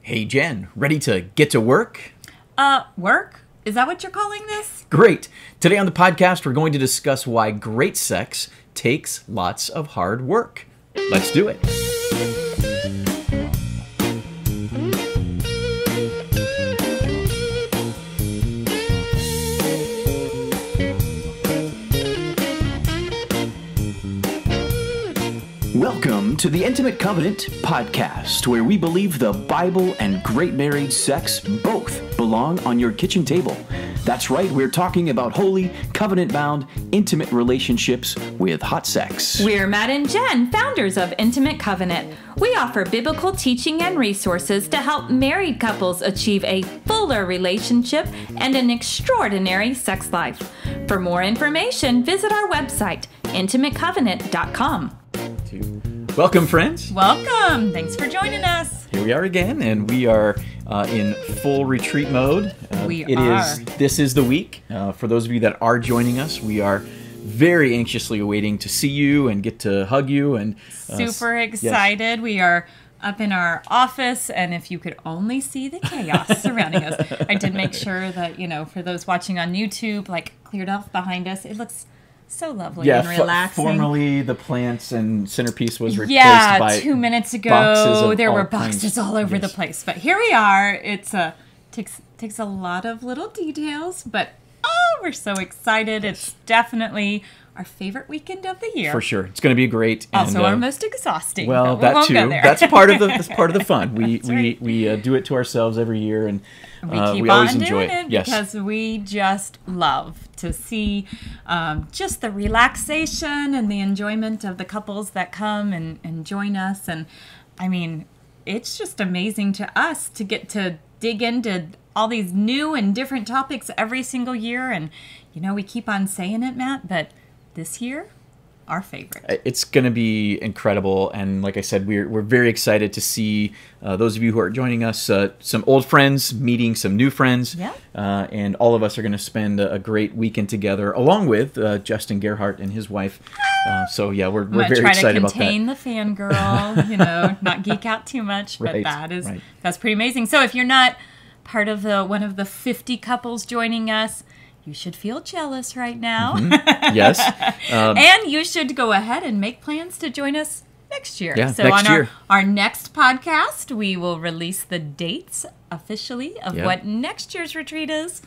Hey Jen, ready to get to work? Work? Is that what you're calling this? Great. Today on the podcast, we're going to discuss why great sex takes lots of hard work. Let's do it. Welcome to the Intimate Covenant podcast, where we believe the Bible and great married sex both belong on your kitchen table. That's right, we're talking about holy, covenant-bound, intimate relationships with hot sex. We're Matt and Jen, founders of Intimate Covenant. We offer biblical teaching and resources to help married couples achieve a fuller relationship and an extraordinary sex life. For more information, visit our website, intimatecovenant.com. Welcome, friends. Welcome. Thanks for joining us. Here we are again, and we are in full retreat mode. This is the week. For those of you that are joining us, we are very anxiously awaiting to see you and get to hug you. And super excited. Yes. We are up in our office, and if you could only see the chaos surrounding us. I did make sure that, for those watching on YouTube, cleared off behind us. It looks so lovely and relaxing. Formerly, the plants and centerpiece was replaced by 2 minutes ago. There were boxes all over the place. But here we are. It's takes a lot of little details, but we're so excited. It's definitely our favorite weekend of the year. For sure. It's going to be great. Also our most exhausting. Well, that too. That's part of the fun. We do it to ourselves every year, and we always enjoy it. Yes. Because we just love to see just the relaxation and the enjoyment of the couples that come and join us. And I mean, it's just amazing to us to get to dig into all these new and different topics every single year. And, we keep on saying it, Matt, but this year, our favorite. It's going to be incredible, and like I said, we're very excited to see those of you who are joining us, some old friends meeting some new friends, and all of us are going to spend a great weekend together, along with Justin Gerhardt and his wife. So yeah, we're very excited about that. Try to contain the fangirl, not geek out too much, but that's pretty amazing. So if you're not part of one of the 50 couples joining us, you should feel jealous right now. Mm-hmm. Yes. And you should go ahead and make plans to join us next year. Yeah, so next year. Our next podcast, we will release the dates officially of what next year's retreat is,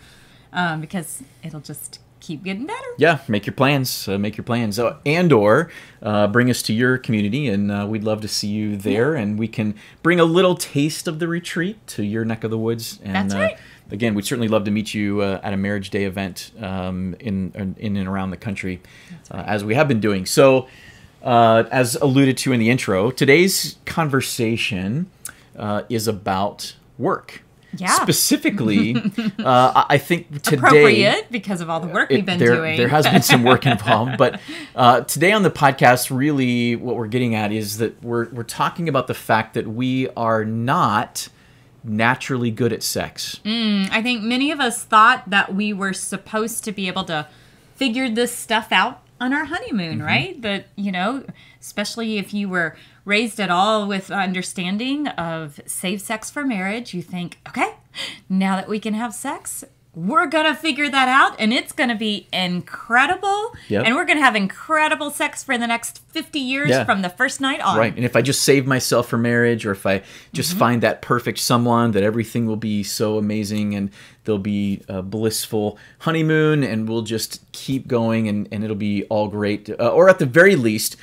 because it'll just keep getting better. Yeah, make your plans. And/or bring us to your community, and we'd love to see you there, and we can bring a little taste of the retreat to your neck of the woods. And, that's right. Again, we'd certainly love to meet you at a Marriage Day event in and around the country, as we have been doing. So, as alluded to in the intro, today's conversation is about work. Yeah. Specifically, I think today... Appropriate, because of all the work we've been doing. There has been some work involved, but today on the podcast, really what we're getting at is that we're talking about the fact that we are not naturally good at sex. I think many of us thought that we were supposed to be able to figure this stuff out on our honeymoon, right? That, especially if you were raised at all with understanding of safe sex for marriage, you think, okay, now that we can have sex, we're going to figure that out, and it's going to be incredible, and we're going to have incredible sex for the next 50 years from the first night on. Right, and if I just save myself for marriage, or if I just find that perfect someone, that everything will be so amazing, and there'll be a blissful honeymoon, and we'll just keep going, and it'll be all great. Or at the very least,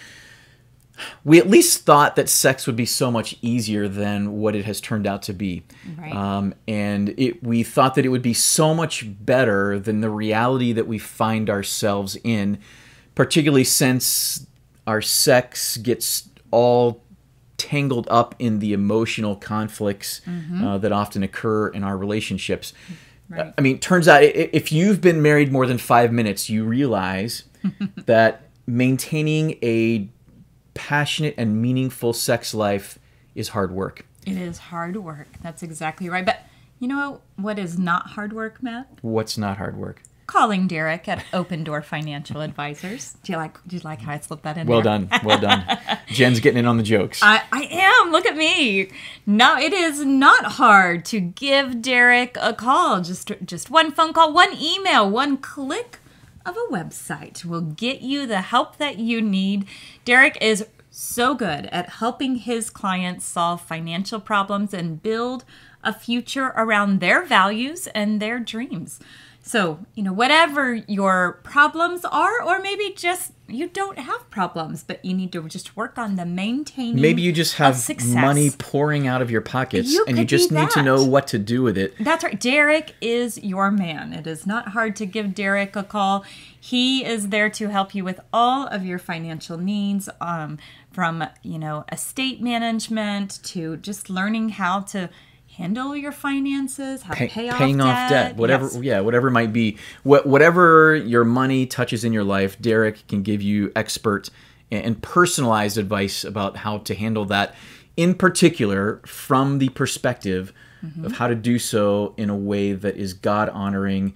we at least thought that sex would be so much easier than what it has turned out to be. Right. And we thought that it would be so much better than the reality that we find ourselves in, particularly since our sex gets all tangled up in the emotional conflicts that often occur in our relationships. Right. I mean, turns out if you've been married more than 5 minutes, you realize that maintaining a passionate and meaningful sex life is hard work. It is hard work. That's exactly right. But you know what is not hard work, Matt? What's not hard work? calling Derek at Open Door Financial Advisors. Do you like how I slipped that in Well there? done. Well done. Jen's getting in on the jokes. I am. Look at me. No, it is not hard to give Derek a call. Just one phone call, one email, one click of a website will get you the help that you need. Derek is so good at helping his clients solve financial problems and build a future around their values and their dreams. So, whatever your problems are, or maybe just you don't have problems, but you need to just work on the maintaining. Maybe you just have success. money pouring out of your pockets and you could just be need to that. know what to do with it. That's right. Derek is your man. It is not hard to give Derek a call. He is there to help you with all of your financial needs, from, estate management to just learning how to handle your finances, how to paying off debt, whatever. Yes. Yeah, whatever it might be. Whatever your money touches in your life, Derek can give you expert and personalized advice about how to handle that. In particular, from the perspective of how to do so in a way that is God honoring,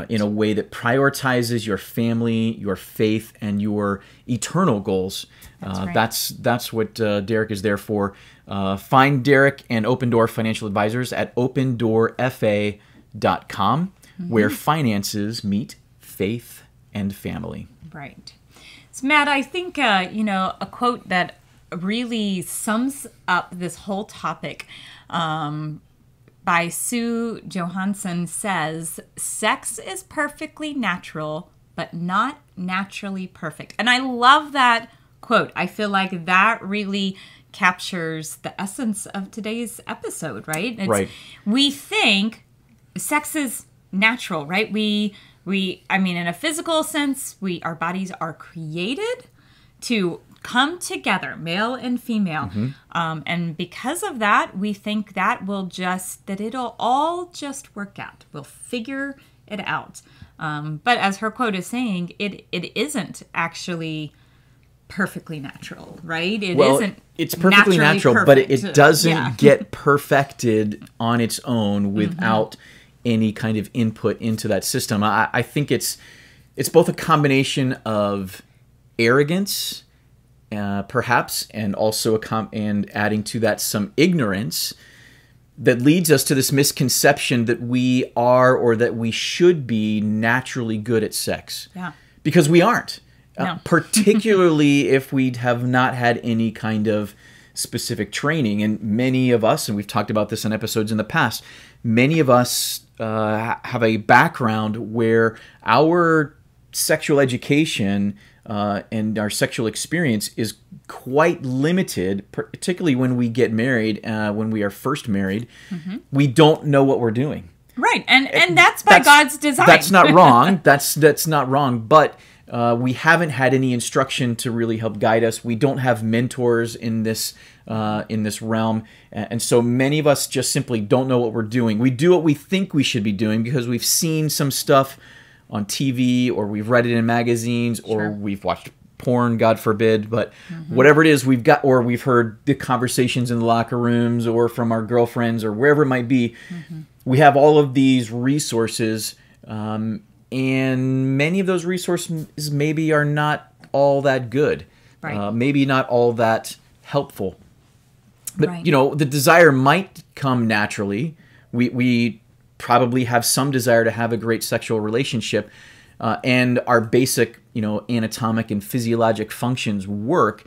in a way that prioritizes your family, your faith, and your eternal goals. That's right. That's what Derek is there for. Find Derek and Open Door Financial Advisors at opendoorfa.com, where finances meet faith and family. Right. So, Matt, I think, a quote that really sums up this whole topic by Sue Johansson says, "Sex is perfectly natural, but not naturally perfect." And I love that quote. I feel like that really captures the essence of today's episode, right? Right. We think sex is natural, right? In a physical sense, our bodies are created to come together, male and female. And because of that, we think that it'll all just work out. We'll figure it out. But as her quote is saying, it isn't actually perfectly natural, right? It's perfectly natural, but it doesn't get perfected on its own without any kind of input into that system. I think it's both a combination of arrogance, perhaps, and also and adding to that some ignorance that leads us to this misconception that we are or that we should be naturally good at sex. Yeah. Because we aren't. No. Particularly if we have not had any kind of specific training. And many of us, and we've talked about this in episodes in the past, many of us have a background where our sexual education and our sexual experience is quite limited, particularly when we get married, when we are first married. We don't know what we're doing. Right, and that's by God's design. That's not wrong. That's not wrong, but we haven't had any instruction to really help guide us. We don't have mentors in this realm, and so many of us just simply don't know what we're doing. We do what we think we should be doing because we've seen some stuff on TV, or we've read it in magazines, or we've watched porn, God forbid. But whatever it is, we've heard the conversations in the locker rooms, or from our girlfriends, or wherever it might be. We have all of these resources. And many of those resources maybe are not all that good, right. Maybe not all that helpful. But, right. The desire might come naturally. We probably have some desire to have a great sexual relationship, and our basic, anatomic and physiologic functions work.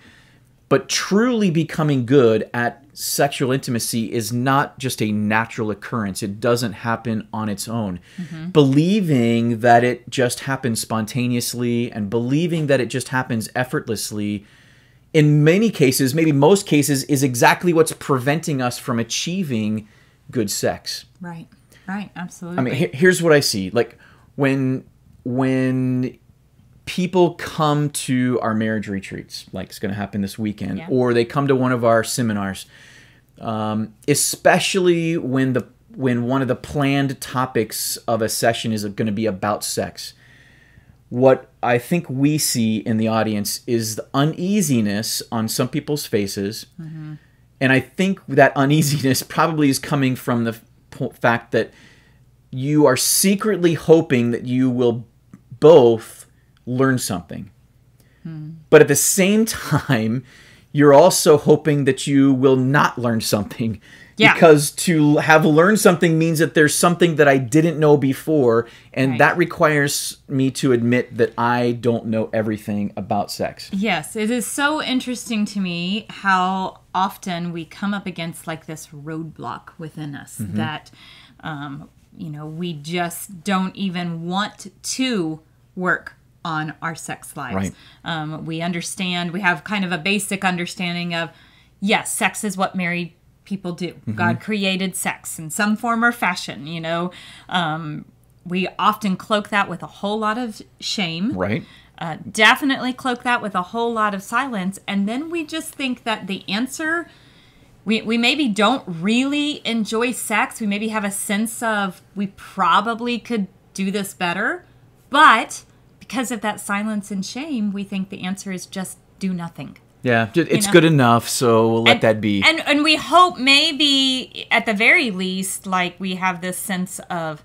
But truly becoming good at sexual intimacy is not just a natural occurrence. It doesn't happen on its own. Believing that it just happens spontaneously and believing that it just happens effortlessly, in many cases, maybe most cases, is exactly what's preventing us from achieving good sex. Right, absolutely. I mean, here's what I see. Like, when people come to our marriage retreats, like it's going to happen this weekend, or they come to one of our seminars, especially when one of the planned topics of a session is going to be about sex, what I think we see in the audience is the uneasiness on some people's faces. And I think that uneasiness probably is coming from the fact that you are secretly hoping that you will both learn something. But at the same time, you're also hoping that you will not learn something. Yeah. Because to have learned something means that there's something that I didn't know before, and that requires me to admit that I don't know everything about sex. Yes, it is so interesting to me how often we come up against like this roadblock within us that, we just don't even want to work on our sex lives. Right. We understand, we have kind of a basic understanding of, yes, sex is what married people do. God created sex in some form or fashion, we often cloak that with a whole lot of shame. Right. Definitely cloak that with a whole lot of silence. And then we just think that the answer, we maybe don't really enjoy sex. We maybe have a sense of we probably could do this better. But because of that silence and shame, we think the answer is just do nothing. Yeah, it's good enough, so we'll let that be. And we hope maybe, at the very least, like we have this sense of,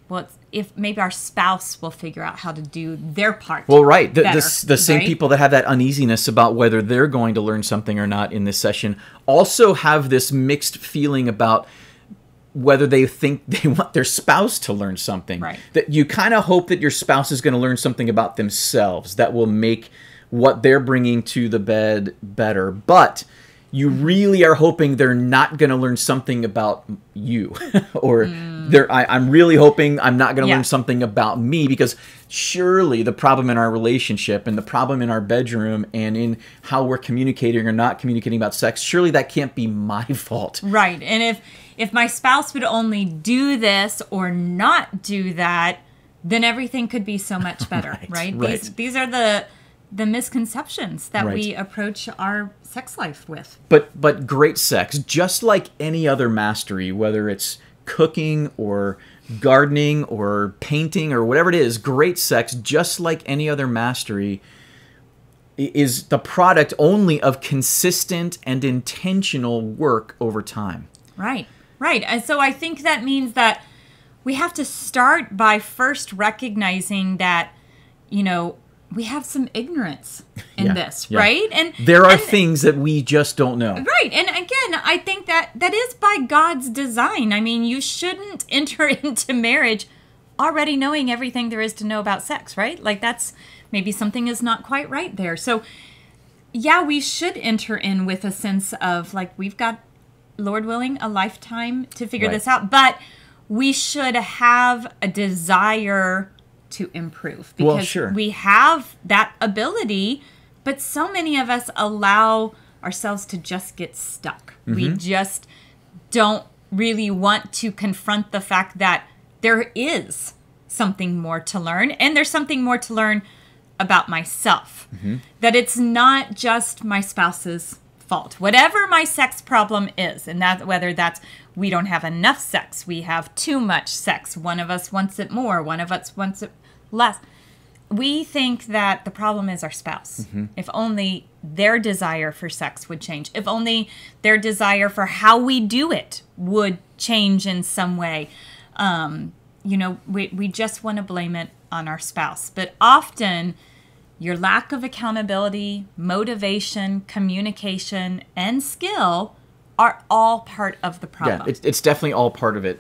well, if maybe our spouse will figure out how to do their part. Well, right. The better, same right? people that have that uneasiness about whether they're going to learn something or not in this session also have this mixed feeling about whether they think they want their spouse to learn something. Right. That you kind of hope that your spouse is going to learn something about themselves that will make what they're bringing to the bed better, but you really are hoping they're not going to learn something about you, or I'm really hoping I'm not going to learn something about me, because surely the problem in our relationship and the problem in our bedroom and in how we're communicating or not communicating about sex, surely that can't be my fault. Right. And if my spouse would only do this or not do that, then everything could be so much better, right? These are the misconceptions that we approach our sex life with. But great sex, just like any other mastery, whether it's cooking or gardening or painting or whatever it is, great sex, just like any other mastery, is the product only of consistent and intentional work over time. Right. And so I think that means that we have to start by first recognizing that, we have some ignorance in this, right? And there are things that we just don't know. Right. And again, I think that is by God's design. I mean, you shouldn't enter into marriage already knowing everything there is to know about sex, right? Like that's maybe something is not quite right there. So yeah, we should enter in with a sense of like, we've got, Lord willing, a lifetime to figure this out, but we should have a desire to improve, because we have that ability, but so many of us allow ourselves to just get stuck. We just don't really want to confront the fact that there is something more to learn, and there's something more to learn about myself. That it's not just my spouse's fault. Whatever my sex problem is, and that whether that's we don't have enough sex, we have too much sex, one of us wants it more, one of us wants it less. We think that the problem is our spouse. If only their desire for sex would change. If only their desire for how we do it would change in some way. We just want to blame it on our spouse. But often, your lack of accountability, motivation, communication, and skill are all part of the problem. Yeah, it's definitely all part of it.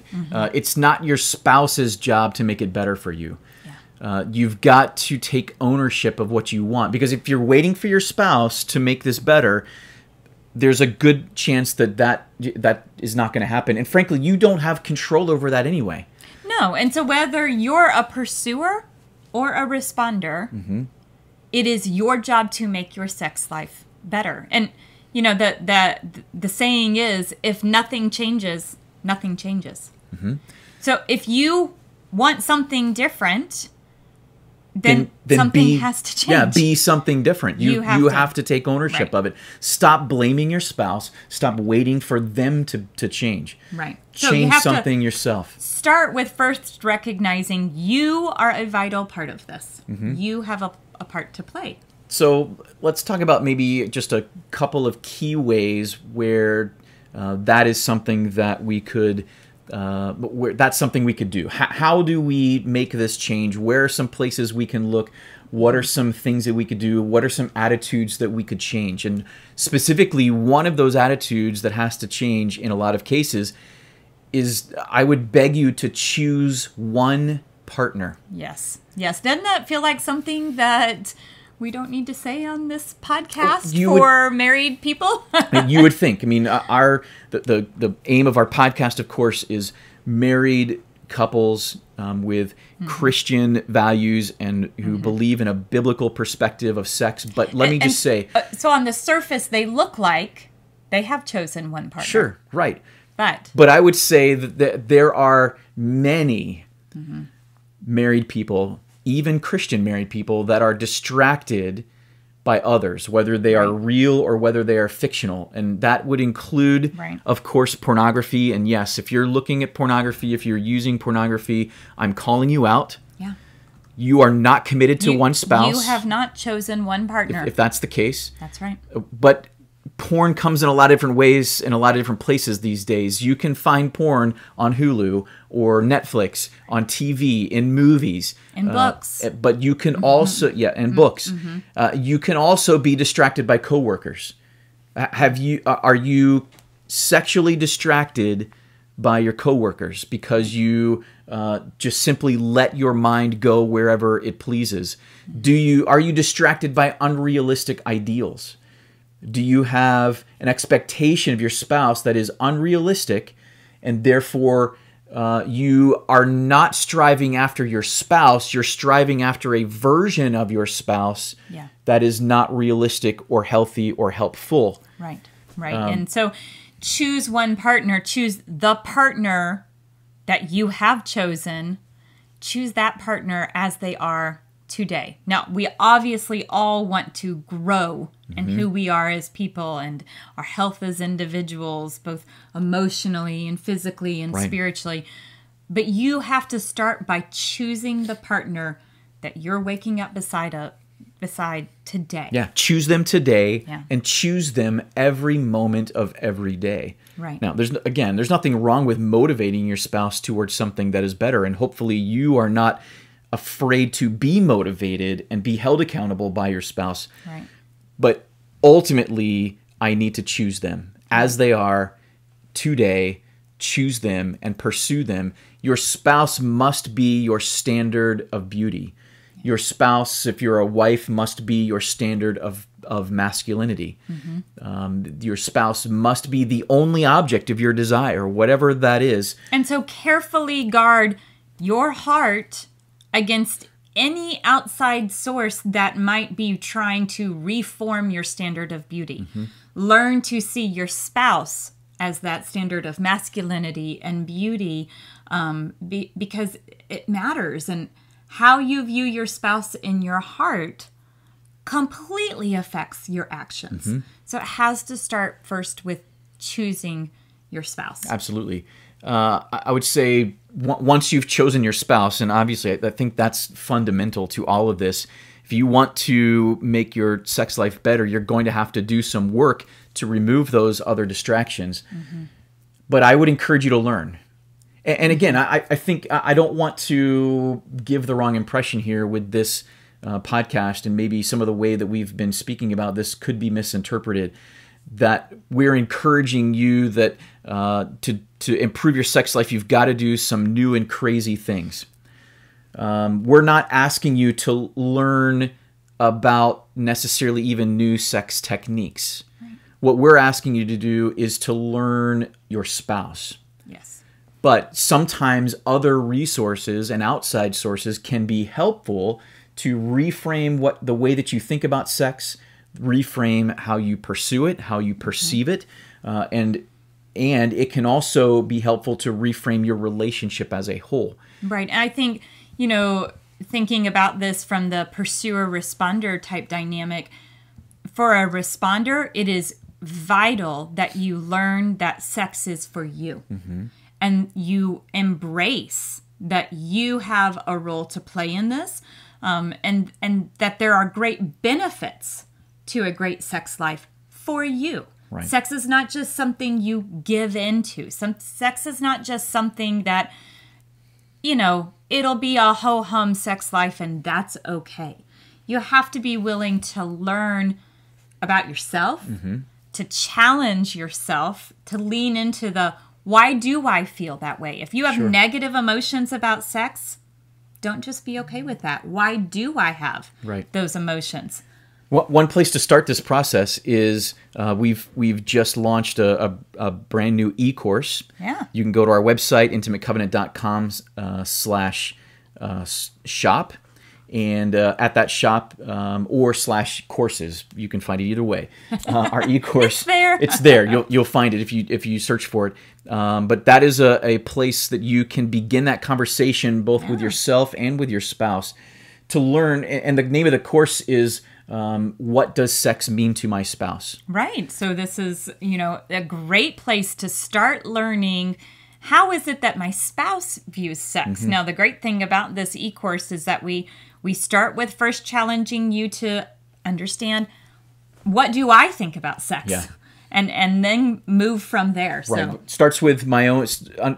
It's not your spouse's job to make it better for you. You've got to take ownership of what you want. Because if you're waiting for your spouse to make this better, there's a good chance that is not going to happen. And frankly, you don't have control over that anyway. No. And so whether you're a pursuer or a responder, it is your job to make your sex life better. And, the saying is, if nothing changes, nothing changes. So if you want something different, then something has to change. Yeah, be something different. You have to take ownership of it. Stop blaming your spouse. Stop waiting for them to change. Right. Change something yourself. Start with first recognizing you are a vital part of this. You have a part to play. So let's talk about maybe just a couple of key ways where that is something that we could that's something we could do. How do we make this change? Where are some places we can look? What are some things that we could do? What are some attitudes that we could change? And specifically, one of those attitudes that has to change in a lot of cases is, I would beg you to choose one partner. Yes. Yes. Doesn't that feel like something that we don't need to say on this podcast for married people? You would think. I mean, the aim of our podcast, of course, is married couples with Christian values and who believe in a biblical perspective of sex. But let me just say... so on the surface, they look like they have chosen one partner. Sure, right. But I would say that there are many married people, even Christian married people, that are distracted by others, whether they are real or whether they are fictional. And that would include, of course, pornography. And yes, if you're looking at pornography, if you're using pornography, I'm calling you out. Yeah. You are not committed to one spouse. You have not chosen one partner. If that's the case. That's right. But porn comes in a lot of different ways in a lot of different places these days. You can find porn on Hulu or Netflix, on TV, in movies. In books. But you can also, books. You can also be distracted by coworkers. Are you sexually distracted by your coworkers because you just simply let your mind go wherever it pleases? Are you distracted by unrealistic ideals? Do you have an expectation of your spouse that is unrealistic, and therefore you are not striving after your spouse, you're striving after a version of your spouse that is not realistic or healthy or helpful? Right. And so choose one partner, choose the partner that you have chosen, choose that partner as they are today. Now, we obviously all want to grow in who we are as people and our health as individuals, both emotionally and physically and spiritually. But you have to start by choosing the partner that you're waking up beside today. Yeah, choose them today and choose them every moment of every day. Right. Now, there's nothing wrong with motivating your spouse towards something that is better, and hopefully you are not afraid to be motivated and be held accountable by your spouse. Right. But ultimately, I need to choose them as they are today. Choose them and pursue them. Your spouse must be your standard of beauty. Your spouse, if you're a wife, must be your standard of masculinity. Your spouse must be the only object of your desire, whatever that is. And so carefully guard your heart against any outside source that might be trying to reform your standard of beauty. Learn to see your spouse as that standard of masculinity and beauty, because it matters. And how you view your spouse in your heart completely affects your actions. So it has to start first with choosing your spouse. Absolutely. I would say once you've chosen your spouse, and obviously I think that's fundamental to all of this, if you want to make your sex life better, you're going to have to do some work to remove those other distractions. But I would encourage you to learn. And again, I think I don't want to give the wrong impression here with this podcast, and maybe some of the way that we've been speaking about this could be misinterpreted, that we're encouraging you that to improve your sex life, you've got to do some new and crazy things. We're not asking you to learn about necessarily even new sex techniques. What we're asking you to do is to learn your spouse. Yes. But sometimes other resources and outside sources can be helpful to reframe the way that you think about sex, reframe how you pursue it, how you perceive it, and it can also be helpful to reframe your relationship as a whole. Right. And I think, thinking about this from the pursuer-responder type dynamic, for a responder, it is vital that you learn that sex is for you. And you embrace that you have a role to play in this, and that there are great benefits to a great sex life for you. Right. Sex is not just something you give into. Sex is not just something that, it'll be a ho-hum sex life and that's okay. You have to be willing to learn about yourself, to challenge yourself, to lean into the, why do I feel that way? If you have negative emotions about sex, don't just be okay with that. Why do I have those emotions? One place to start this process is we've just launched a brand new e-course. Yeah. You can go to our website, intimatecovenant.com/shop. And at that shop or /courses, you can find it either way. Our e-course, it's there. You'll find it if you search for it. But that is a place that you can begin that conversation both with yourself and with your spouse to learn. And the name of the course is what does sex mean to my spouse? Right. So this is a great place to start learning. How is it that my spouse views sex? Now, the great thing about this e-course is that we start with first challenging you to understand, what do I think about sex? Yeah. And then move from there. Right. So Starts with my own,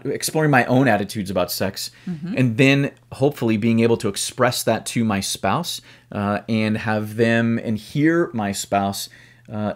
exploring my own attitudes about sex, and then hopefully being able to express that to my spouse and have them and hear my spouse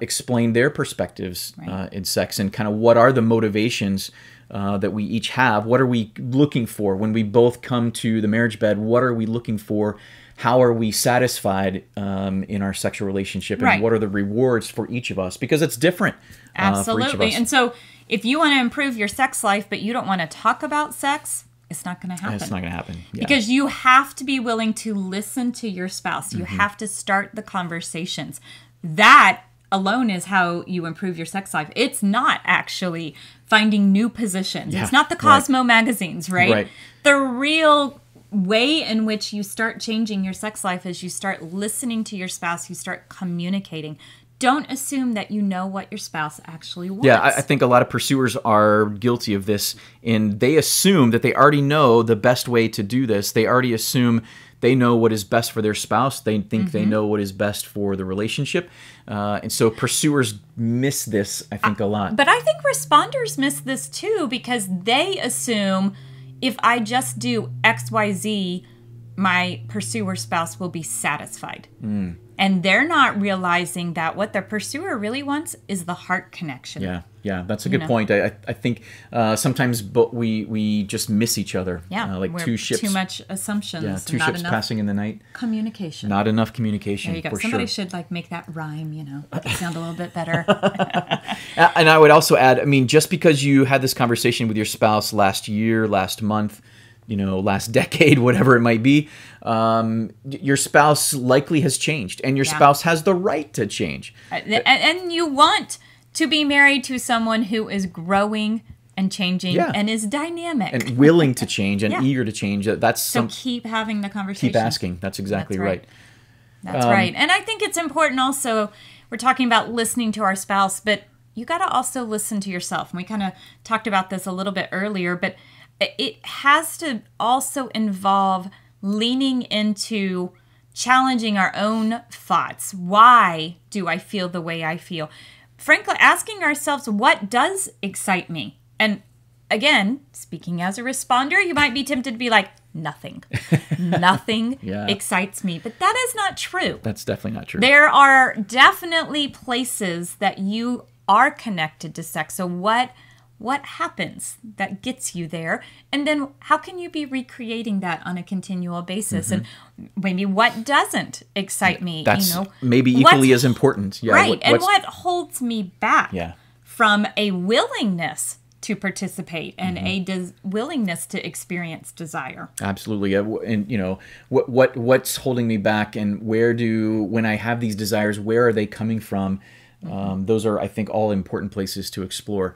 explain their perspectives in sex and kind of what are the motivations that we each have. What are we looking for when we both come to the marriage bed? What are we looking for? How are we satisfied in our sexual relationship? And what are the rewards for each of us? Because it's different for each of absolutely. us. And so if you want to improve your sex life, but you don't want to talk about sex, it's not going to happen. It's not going to happen. Yeah. Because you have to be willing to listen to your spouse. You have to start the conversations. That alone is how you improve your sex life. It's not actually finding new positions. Yeah, it's not the Cosmo magazines, right? The real way in which you start changing your sex life is you start listening to your spouse, you start communicating. Don't assume that you know what your spouse actually wants. Yeah, I think a lot of pursuers are guilty of this, and they assume that they already know the best way to do this. They already assume they know what is best for their spouse. They think they know what is best for the relationship. And so pursuers miss this, I think, a lot. But I think responders miss this too, because they assume if I just do XYZ, my pursuer spouse will be satisfied. And they're not realizing that what the pursuer really wants is the heart connection. Yeah, that's a good point. I think sometimes we just miss each other. Yeah, like two ships. Too much assumptions. Yeah, two ships passing in the night. Communication. Not enough communication. There you go. For Somebody sure. should make that rhyme, make it sound a little bit better. And I would also add, just because you had this conversation with your spouse last year, last month, last decade, whatever it might be, your spouse likely has changed, and your spouse has the right to change. And you want to be married to someone who is growing and changing and is dynamic. And willing to change and eager to change. So keep having the conversation. Keep asking. That's exactly right. That's right. And I think it's important also, we're talking about listening to our spouse, but you got to also listen to yourself. And we kind of talked about this a little bit earlier, but it has to also involve leaning into challenging our own thoughts. Why do I feel the way I feel? Frankly, asking ourselves, what does excite me? And again, speaking as a responder, you might be tempted to be like, nothing. Nothing excites me. But that is not true. That's definitely not true. There are definitely places that you are connected to sex. So what happens that gets you there? And then how can you be recreating that on a continual basis? And maybe what doesn't excite me? That's maybe equally as important. Yeah, right. And what holds me back Yeah. from a willingness to participate and a willingness to experience desire? Absolutely. And what's holding me back, and when I have these desires, where are they coming from? Those are, I think, all important places to explore.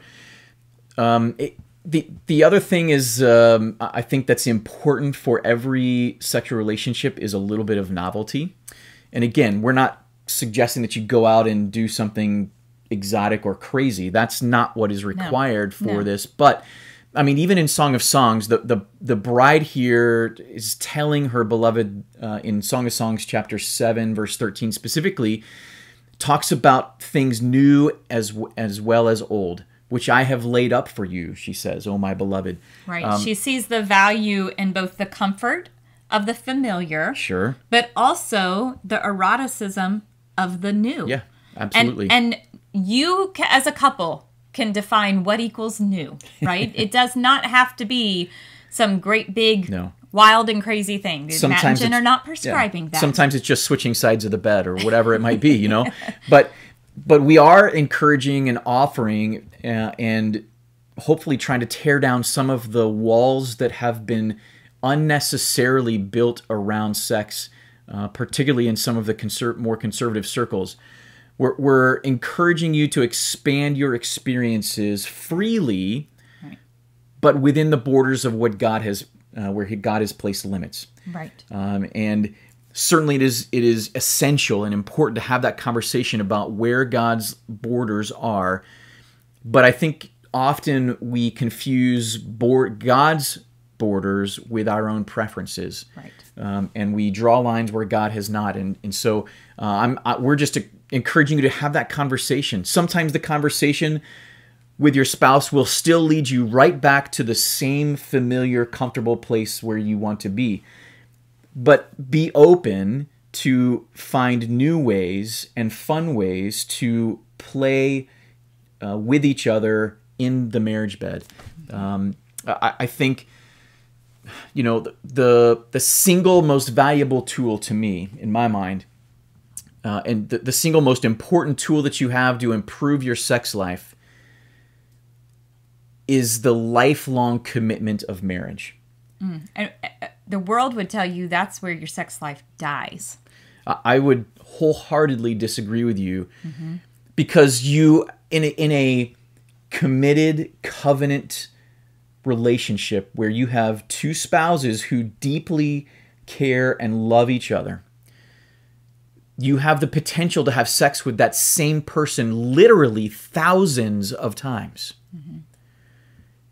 The other thing is, I think that's important for every sexual relationship is a little bit of novelty. And again, we're not suggesting that you go out and do something exotic or crazy. That's not what is required for this. But even in Song of Songs, the bride here is telling her beloved in Song of Songs chapter 7, verse 13 specifically, talks about things new as well as old, which I have laid up for you, she says, oh my beloved. Right. She sees the value in both the comfort of the familiar, Sure. but also the eroticism of the new. Yeah, absolutely. And you, as a couple, can define what equals new, right? It does not have to be some great big, wild and crazy thing. Matt and Jen are not prescribing that. Sometimes it's just switching sides of the bed or whatever it might be, you know. But we are encouraging and offering and hopefully trying to tear down some of the walls that have been unnecessarily built around sex, particularly in some of the more conservative circles. We're encouraging you to expand your experiences freely, but within the borders of what God has, where God has placed limits. Right. And certainly it is essential and important to have that conversation about where God's borders are. But I think often we confuse God's borders with our own preferences. Right. And we draw lines where God has not. And so we're just encouraging you to have that conversation. Sometimes the conversation with your spouse will still lead you right back to the same familiar, comfortable place where you want to be. But be open to find new ways and fun ways to play with each other in the marriage bed. I think, you know, the single most valuable tool to me, in my mind, and the single most important tool that you have to improve your sex life is the lifelong commitment of marriage. And the world would tell you that's where your sex life dies. I would wholeheartedly disagree with you, because you, in a committed covenant relationship where you have two spouses who deeply care and love each other, you have the potential to have sex with that same person literally thousands of times.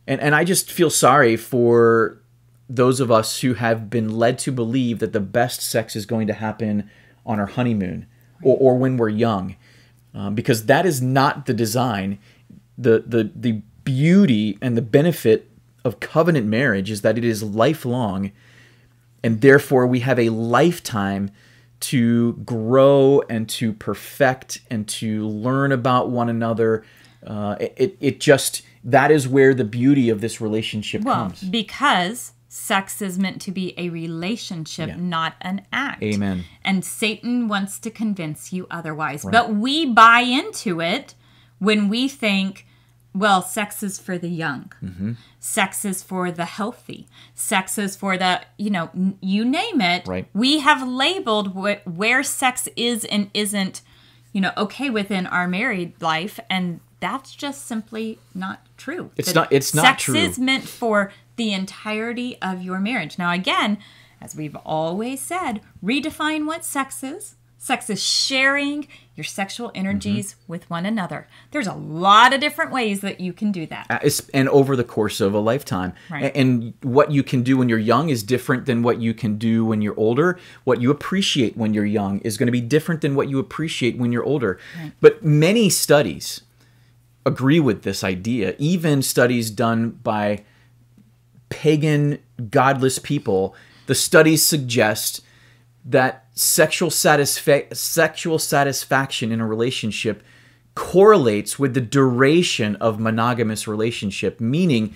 And I just feel sorry for those of us who have been led to believe that the best sex is going to happen on our honeymoon or when we're young, because that is not the design. The beauty and the benefit of covenant marriage is that it is lifelong, and therefore we have a lifetime to grow and to perfect and to learn about one another. That is where the beauty of this relationship comes. Because sex is meant to be a relationship, not an act. Amen. And Satan wants to convince you otherwise. Right. But we buy into it when we think, well, sex is for the young. Sex is for the healthy. Sex is for the, you name it. Right. We have labeled where sex is and isn't, okay within our married life. And that's just simply not true. It's not true. Sex is meant for the entirety of your marriage. Now, again, as we've always said, redefine what sex is. Sex is sharing your sexual energies with one another. There's a lot of different ways that you can do that. And over the course of a lifetime. Right. And what you can do when you're young is different than what you can do when you're older. What you appreciate when you're young is going to be different than what you appreciate when you're older. Right. But many studies agree with this idea. Even studies done by pagan, godless people, the studies suggest that sexual satisfaction in a relationship correlates with the duration of monogamous relationship, meaning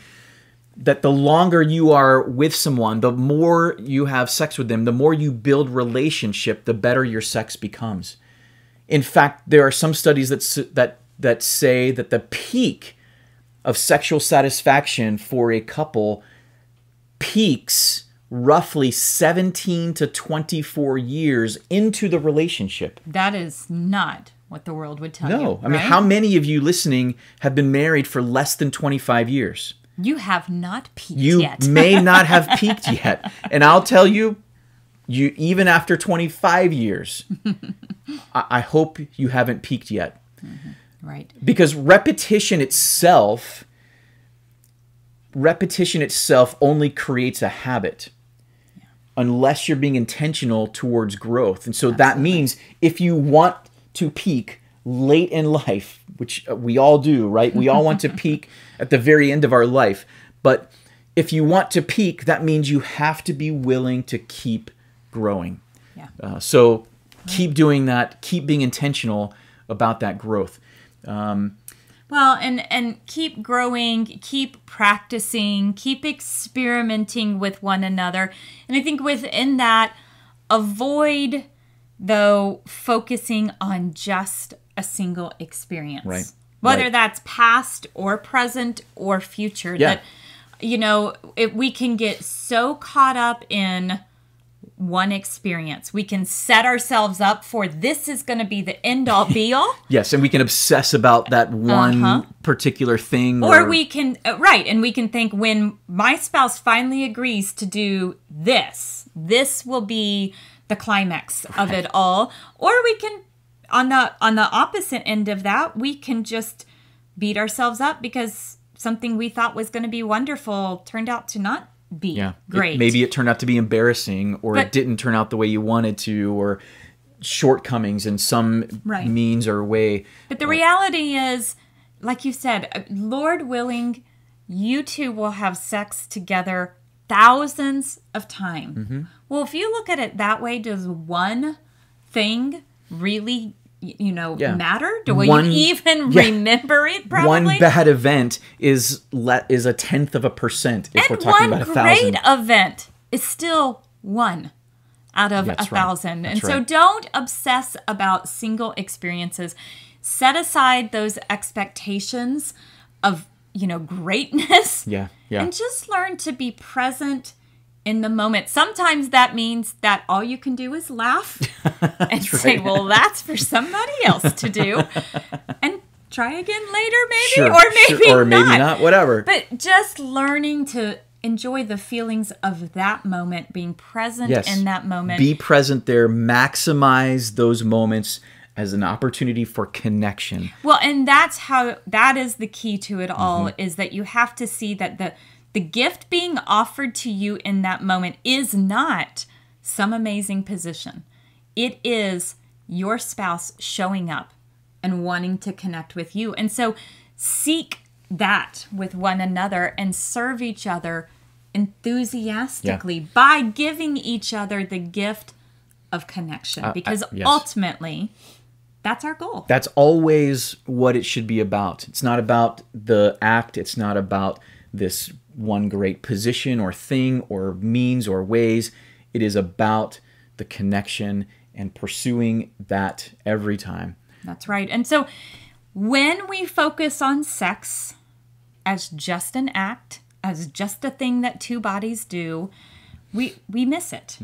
that the longer you are with someone, the more you have sex with them, the more you build relationship, the better your sex becomes. In fact, there are some studies that say that the peak of sexual satisfaction for a couple peaks roughly 17 to 24 years into the relationship. That is not what the world would tell you. No. I mean, how many of you listening have been married for less than 25 years? You have not peaked yet. You may not have peaked yet. And I'll tell you, even after 25 years, I hope you haven't peaked yet. Right. Because repetition itself only creates a habit unless you're being intentional towards growth. And so that means if you want to peak late in life, which we all do, right? We all want to peak at the very end of our life. But if you want to peak, that means you have to be willing to keep growing. Yeah. So keep doing that. Keep being intentional about that growth. Well, and keep growing, keep practicing, keep experimenting with one another. And I think within that, avoid, though, focusing on just a single experience. Right. Whether Right. that's past or present or future. Yeah. That, we can get so caught up in one experience. We can set ourselves up for this is going to be the end all be all. Yes, and we can obsess about that one particular thing. Or we can, right, and we can think when my spouse finally agrees to do this, this will be the climax of it all. Or we can, on the opposite end of that, we can just beat ourselves up because something we thought was going to be wonderful turned out to not be great. Maybe it turned out to be embarrassing, or it didn't turn out the way you wanted to, or shortcomings in some means or way. But the reality is, like you said, Lord willing, you two will have sex together thousands of times. Mm-hmm. Well, if you look at it that way, does one thing really matter? Do we even remember it? Probably. One bad event is 0.1% if we're talking about 1,000. One great event is still one out of 1,000. Right. And so don't obsess about single experiences. Set aside those expectations of, greatness. Yeah. And just learn to be present in the moment. Sometimes that means that all you can do is laugh and say, well, that's for somebody else to do. And try again later, maybe, or maybe not, whatever. But just learning to enjoy the feelings of that moment, being present in that moment. Be present there. Maximize those moments as an opportunity for connection. Well, and that is the key to it all, is that you have to see that the gift being offered to you in that moment is not some amazing position. It is your spouse showing up and wanting to connect with you. And so seek that with one another and serve each other enthusiastically by giving each other the gift of connection. Because ultimately, that's our goal. That's always what it should be about. It's not about the act. It's not about this one great position or thing or means or ways. It is about the connection and pursuing that every time. That's right. And so when we focus on sex as just an act, as just a thing that two bodies do, we miss it.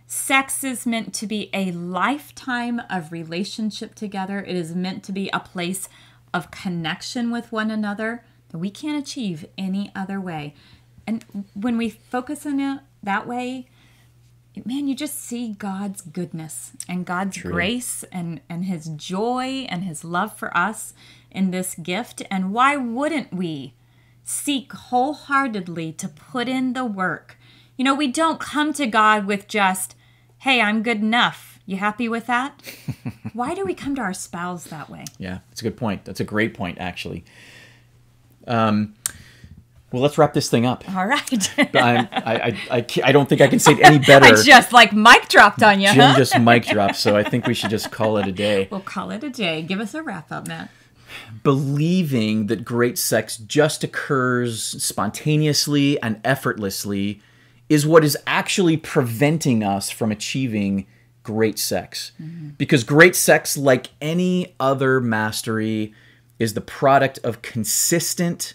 Sex is meant to be a lifetime of relationship together. It is meant to be a place of connection with one another that we can't achieve any other way. And when we focus on it that way, man, you just see God's goodness and God's grace and his joy and his love for us in this gift. And why wouldn't we seek wholeheartedly to put in the work? We don't come to God with just, hey, I'm good enough. You happy with that? Why do we come to our spouse that way? Yeah, that's a good point. That's a great point, actually. Well, let's wrap this thing up. All right. I don't think I can say it any better. I just mic dropped on you, Jim just mic dropped, so I think we should just call it a day. We'll call it a day. Give us a wrap up, Matt. Believing that great sex just occurs spontaneously and effortlessly is what is actually preventing us from achieving great sex. Because great sex, like any other mastery, is the product of consistent,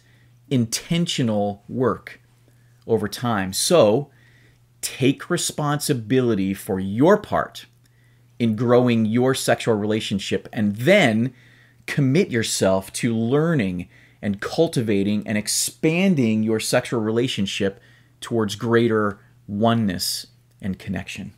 intentional work over time. So take responsibility for your part in growing your sexual relationship, and then commit yourself to learning and cultivating and expanding your sexual relationship towards greater oneness and connection.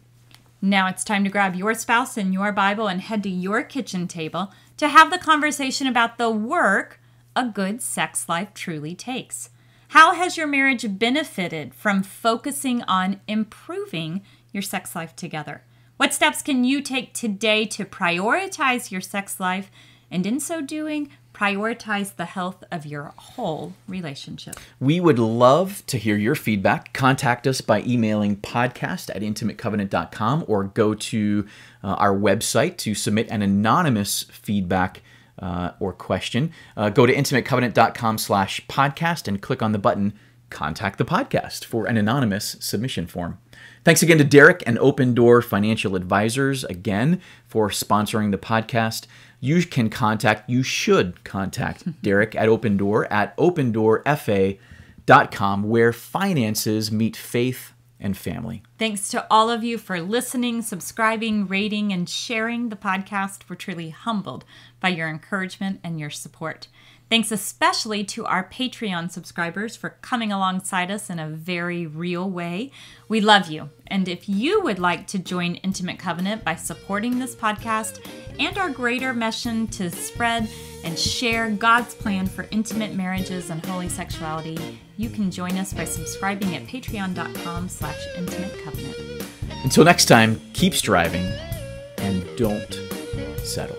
Now it's time to grab your spouse and your Bible and head to your kitchen table to have the conversation about the work a good sex life truly takes. How has your marriage benefited from focusing on improving your sex life together? What steps can you take today to prioritize your sex life, and in so doing, prioritize the health of your whole relationship? We would love to hear your feedback. Contact us by emailing podcast@intimatecovenant.com or go to our website to submit an anonymous feedback or question. Go to intimatecovenant.com/podcast and click on the button Contact the Podcast for an anonymous submission form. Thanks again to Derek and Open Door Financial Advisors again for sponsoring the podcast. You should contact Derek at Open Door at opendoorfa.com, where finances meet faith and family. Thanks to all of you for listening, subscribing, rating, and sharing the podcast. We're truly humbled by your encouragement and your support. Thanks especially to our Patreon subscribers for coming alongside us in a very real way. We love you. And if you would like to join Intimate Covenant by supporting this podcast and our greater mission to spread and share God's plan for intimate marriages and holy sexuality, you can join us by subscribing at patreon.com/intimatecovenant. Until next time, keep striving and don't settle.